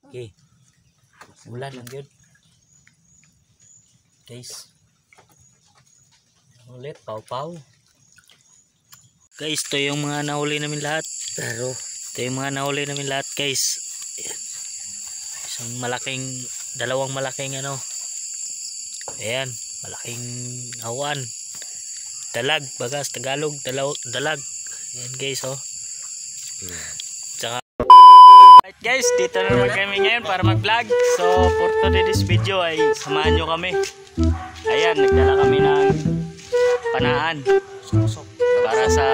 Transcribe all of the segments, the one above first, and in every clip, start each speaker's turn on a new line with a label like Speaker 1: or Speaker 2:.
Speaker 1: Okay. Ulan lang yun. Guys. Ulit, paw-paw. Guys, ito yung mga nahuli namin lahat. Pero, ito yung mga nahuli namin lahat guys. Ayan. Isang malaking, dalawang malaking ano. Ayan, malaking awan. Dalag, bagas, Tagalog, dalag. Ayan guys, oh. Tsaka right guys, dito na naman kami ngayon para mag-vlog. So for today's video ay samahan nyo kami. Ayan, nagdala kami ng panaan para sa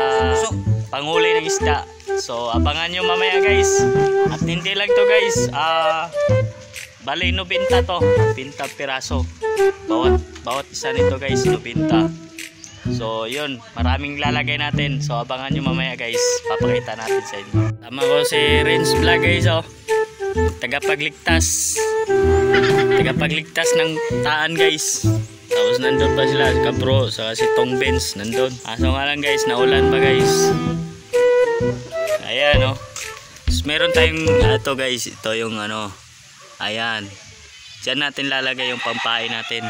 Speaker 1: panghuli ng isda. So abangan nyo mamaya guys. At hindi lang to guys, bali 90 to, 90 piraso. Bawat isa nito guys, 90. So yun, maraming lalagay natin. So abangan nyo mamaya guys, papakita natin sa inyo. Tama ko si Renz Vlog guys, oh. Tagapagligtas ng taan guys. Tapos nandun pa sila, si Kabro, sa si Tong Benz nandun. Aso nga lang guys, naulan pa guys. Ayan, oh. Tapos meron tayong ito guys, ito yung ano. Ayan, diyan natin lalagay yung pampain natin.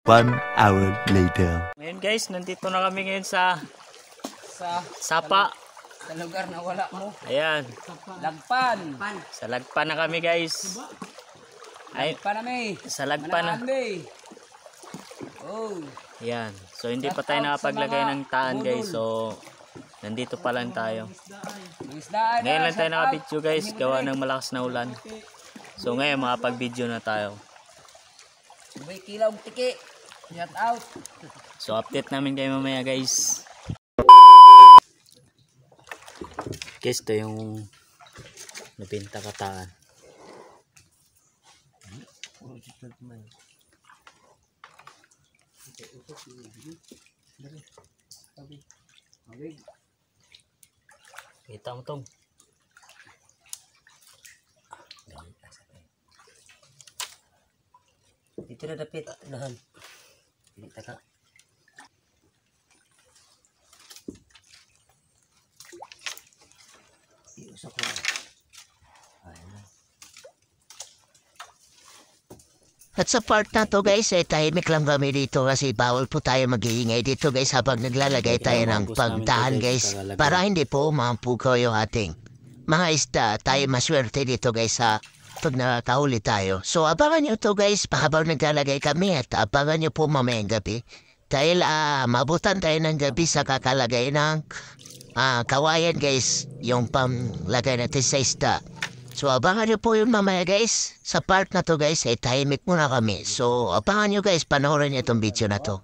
Speaker 2: 1 hour later.
Speaker 1: Ngayon guys, nandito na kami ngayon sa Sapa.
Speaker 3: Sa lugar na wala mo.
Speaker 1: Ayan.
Speaker 3: Lagpan.
Speaker 1: Sa Lagpan na kami guys. Ay, sa Lagpan na.
Speaker 3: Oh.
Speaker 1: Ayan. So hindi pa tayo nakapaglagay ng taan guys. So nandito pa lang tayo. Ngayon lang tayo nakabidyo guys. Gawa ng malakas na ulan. So ngayon makapag-video na tayo.
Speaker 3: May kilaw tiki. Shout out.
Speaker 1: So update namin kayo mamaya guys. Guys, ito yung nabinta kataan. Kita mo tong.
Speaker 3: Dito na dapit. Nahan. Dito ka. Iusap ko.
Speaker 4: At sa part na to guys, tahimik lang kami dito kasi bawal po tayo mag-iingay dito guys habang naglalagay tayo ng pagtahan guys para hindi po mampukaw yung ating mga isda. Tayo maswerte dito guys sa pag nakahuli tayo. So abangan nyo to guys habang naglalagay kami at abangan nyo po mamayang gabi. Dahil mabutan tayo ng gabi sa kakalagay ng kawayan guys, yung pamlagay natin sa isda. So abangan nyo po yun mamaya guys. Sa part na to guys ay tahimik muna kami. So abangan nyo guys, panoorin nyo itong video na to.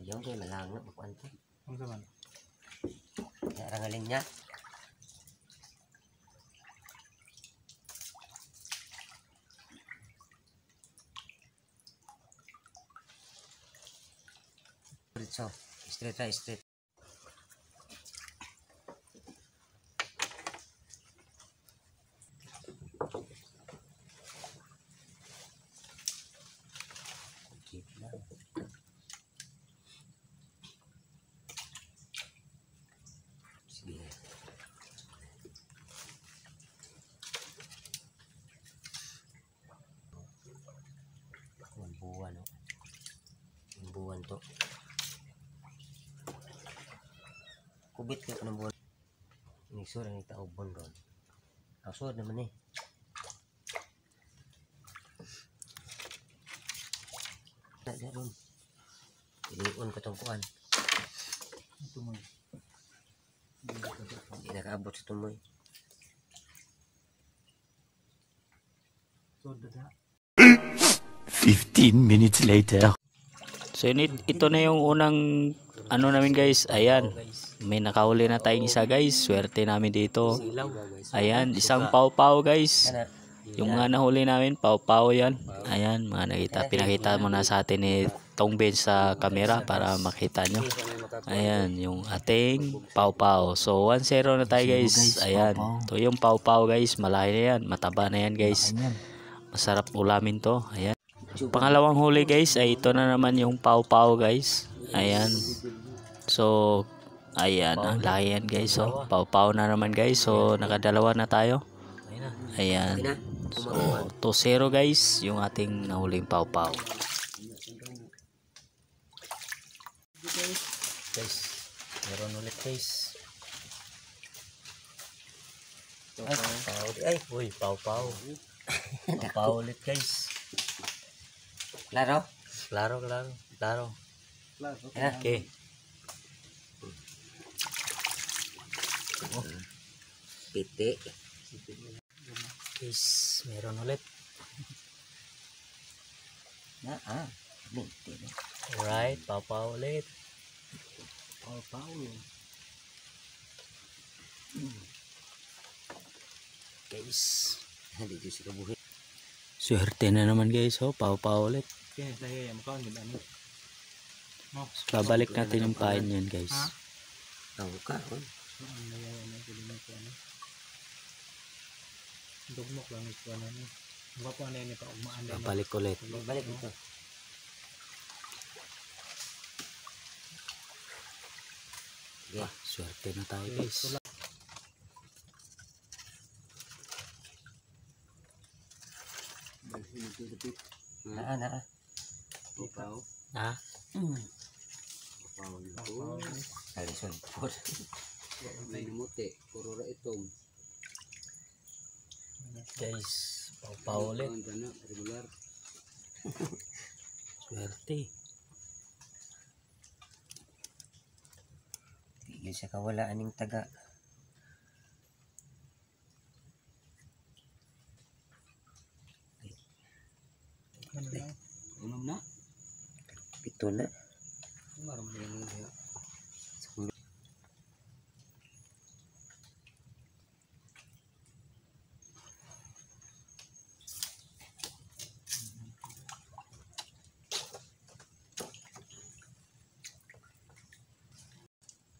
Speaker 3: Yung kayo malangap magkwante. Ang saman. Rangaling niya. So, straight right, straight. Sige. Buwan, no? Buwan to. Kubit ka ng buwan. Inisura ng tao bon ron. Asod naman eh. Ada ron. Iliun ko tong kuan. Tumoy. Hindi nakaabot sa tumoy.
Speaker 2: 15 minutes later.
Speaker 1: So ito na yung unang ano namin guys. Ayan, may nakahuli na tayong isa guys. Swerte namin dito. Ayan, isang paw-paw guys. Yung mga nahuli namin, paw-paw yan. Ayan, mga nakita. Pinakita mo na sa atin ni Tong Benz sa camera para makita nyo. Ayan, yung ating paw-paw. So 1-0 na tayo guys. Ayan, ito yung paw-paw guys. Malaki na yan, mataba na yan guys. Masarap ulamin to. Ayan. Pangalawang huli guys ay ito na naman yung paw-paw guys. Ayan. So Ayan, ang laki yan guys. So, pau-pau na naman guys. So, nakadalawa na tayo. Ayan.
Speaker 3: Okay na.
Speaker 1: So, 2-0 guys, yung ating nahuling pau-pau. Guys, meron ulit guys. Ay, pau. Ay, uy, pau-pau. Pau-pau ulit guys.
Speaker 3: Klaro?
Speaker 1: Klaro, klaro, klaro.
Speaker 3: Yeah.
Speaker 1: Okay.
Speaker 3: Piti.
Speaker 1: Guys, meron ulit.
Speaker 3: Piti.
Speaker 1: Alright, pau-pau ulit. Guys,
Speaker 3: Hindi ko siya kabuhi.
Speaker 1: swerte na naman guys. Oh, pau-pau ulit. Babalik natin yung pain yan guys.
Speaker 3: Tahu ka.
Speaker 1: Babalik ulit.
Speaker 3: Balik ito.
Speaker 1: Swerte na tayo guys.
Speaker 3: Naa.
Speaker 1: Ha?
Speaker 3: Alison.
Speaker 1: Guys, pau-pau ulit. Swerte.
Speaker 3: Hindi siya kawala aning taga. Ito na.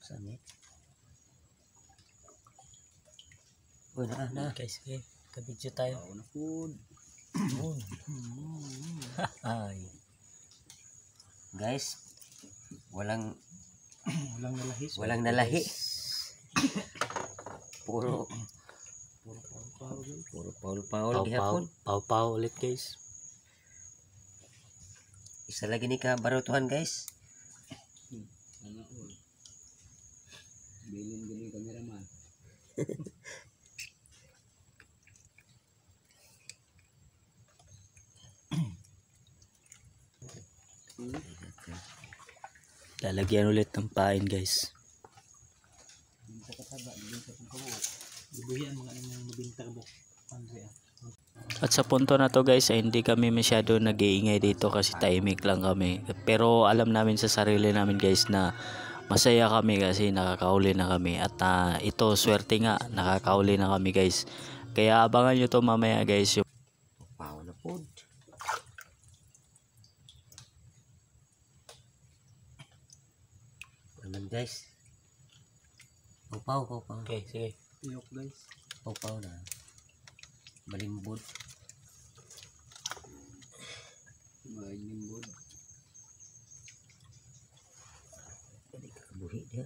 Speaker 3: Saan eh? Uy, na.
Speaker 1: Guys, okay. Kabidyo tayo. Ay.
Speaker 3: Guys, walang nalahi. Puro paul gihapon.
Speaker 1: Pau-pau ulit guys.
Speaker 3: Isa lagi ni ka barutuhan guys.
Speaker 5: Bilin kameraman.
Speaker 1: Lalagyan ulit ng pain guys. At sa punto na to guys ay hindi kami masyado nag-iingay dito kasi tahimik lang kami. Pero alam namin sa sarili namin guys na masaya kami kasi nakakahuli na kami. At ito swerte nga, nakakahuli na kami guys. Kaya abangan nyo to mamaya guys.
Speaker 3: Pau na po. Naman guys. Pau.
Speaker 1: Okay, sige.
Speaker 5: Iyok guys.
Speaker 3: Pau na. Balimbod.
Speaker 5: Mainimbod.
Speaker 3: Hindi ka kabuhi dia.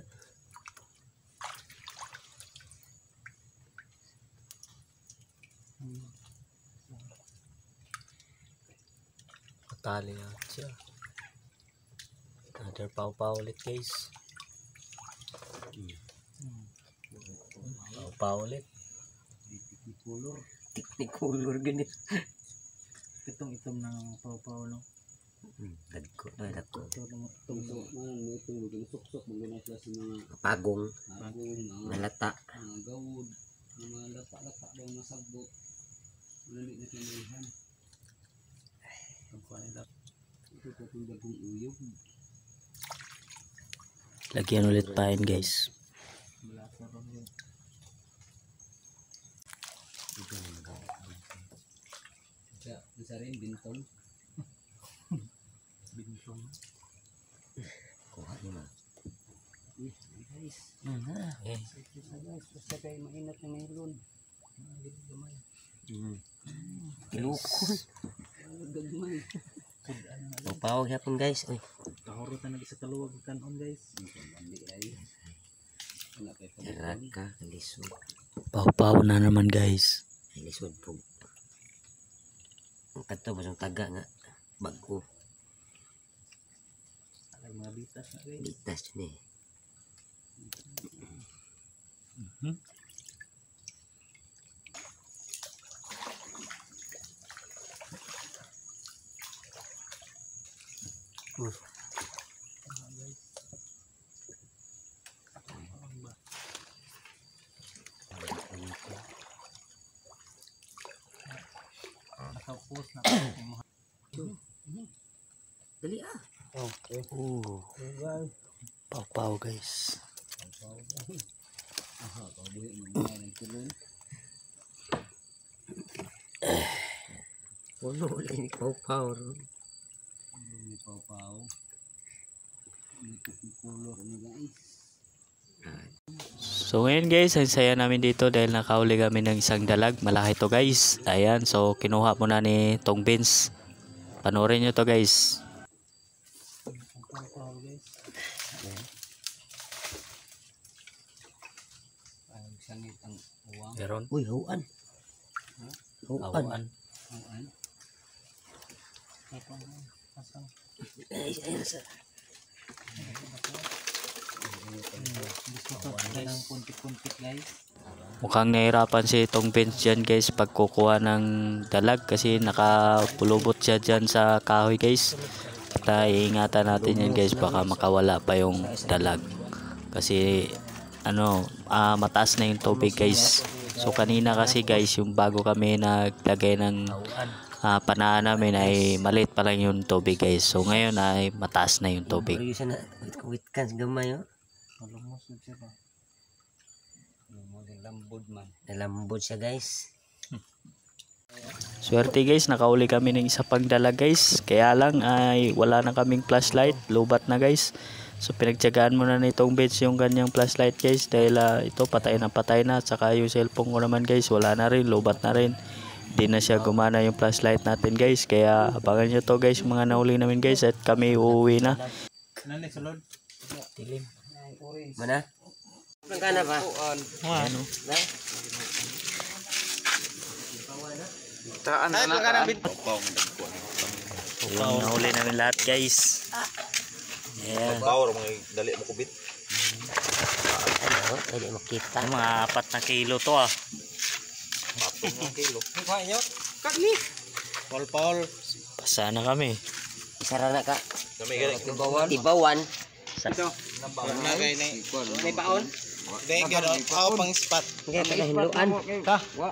Speaker 1: Patali yan siya. Another pau-pau ulit guys. Pau-pau ulit.
Speaker 3: Technicolor ganit.
Speaker 5: Itong itom ng pau-pau no.
Speaker 3: Dagko.
Speaker 5: Itong suksok mga sa mga
Speaker 3: Pagong.
Speaker 5: bagong
Speaker 3: Nalata.
Speaker 5: mga gawod, mga lata-lata daw masagbot. Lali na kinalihan. Ang kanila. Ito po itong bagong uyog.
Speaker 1: Lagyan ulit pain guys.
Speaker 5: Malasa ron yun. Isa rin, bintong. Bintong.
Speaker 3: Kuha niyo na.
Speaker 5: Guys,
Speaker 1: Okay.
Speaker 5: guys, basta kayo mainat na mayroon. Gamay.
Speaker 3: Kilukon.
Speaker 5: Gagmay.
Speaker 3: Pau hapon guys. Uy.
Speaker 5: Kahorot na nag-isa kaluwag kanon guys. Hindi ay. Wala kay
Speaker 3: Darat
Speaker 5: pagkuhan.
Speaker 3: ka, kalisod.
Speaker 1: Pau-pau na naman guys.
Speaker 3: Kalisod po. Ang kato, basang taga nga. Bago.
Speaker 5: Ay, mga bitas na guys.
Speaker 3: Bitas ni.
Speaker 5: Nakapos na.
Speaker 3: Dali ah.
Speaker 5: Okay.
Speaker 1: Oh, pau-pau guys.
Speaker 5: Aha, pabuhi mo na ng tulon.
Speaker 3: Puno ulit ni Pau-Pau.
Speaker 5: May pau-pau. May kukulor ni guys.
Speaker 1: So ngayon guys, ang saya namin dito dahil nakauli kami ng isang dalag. Malaki to guys. Ayan, so kinuha muna ni Tong Vince. Panoorin nyo to guys.
Speaker 5: Pau-pau guys. Ang sangit ang uwang.
Speaker 1: Meron.
Speaker 3: Uy, huwan. Huwan.
Speaker 1: Awan.
Speaker 5: Uwan. Pasang.
Speaker 3: Ay, ay, sa.
Speaker 5: Gusto ko ng puntik-puntik guys.
Speaker 1: Mukhang nahirapan si Tong Vince dyan guys pag kukuha ng dalag kasi nakapulubot siya dyan sa kahoy guys. Kaya iingatan natin yan guys, baka makawala pa yung dalag. Kasi mataas na yung tubig guys. So kanina kasi guys, yung bago kami naglagay ng panaan namin ay maliit pa lang yung tubig guys. So ngayon ay mataas na yung tubig.
Speaker 3: Bari siya na. Witkan sa gamay oh.
Speaker 5: Malumos na siya ba? Lambod man.
Speaker 3: Nalambod siya guys.
Speaker 1: Swerte guys, nakauli kami ng isa pang dalag guys. Kaya lang ay wala na kaming flashlight, lubat na guys. So pinagtiyagaan muna nitong Vince yung kanyang flashlight guys dahil ito patay na. Saka yung cellphone ko naman guys, wala na rin, lubat na rin. Hindi na siya gumana yung flashlight natin guys. Kaya abangan nyo to guys, yung mga nahuli namin guys, at kami uuwi na.
Speaker 5: Nanay sulod.
Speaker 1: Dilim.
Speaker 3: Mana? Ang kana ba?
Speaker 1: Ano? Yung nahuli namin lahat guys. Yeah.
Speaker 6: Power mga dali mo kubit.
Speaker 3: Ano? Pwede makita.
Speaker 1: Yung mga 4 na kilo to ah.
Speaker 6: 4 kilo.
Speaker 5: Paul.
Speaker 1: Pasa na kami.
Speaker 3: Isara na ka.
Speaker 6: Kami gani.
Speaker 3: Tibawan.
Speaker 5: May baon.
Speaker 6: Ako pang spot.
Speaker 3: Hindi ka hinluan.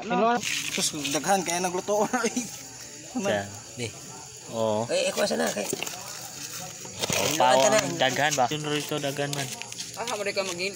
Speaker 5: Hinuan. Sus daghan kaya nagluto.
Speaker 1: Siya. Oo.
Speaker 3: Eh, kuha sana kay.
Speaker 1: Pawang daghan ba? Yun rito daghan man.
Speaker 5: Ah, mo ka maging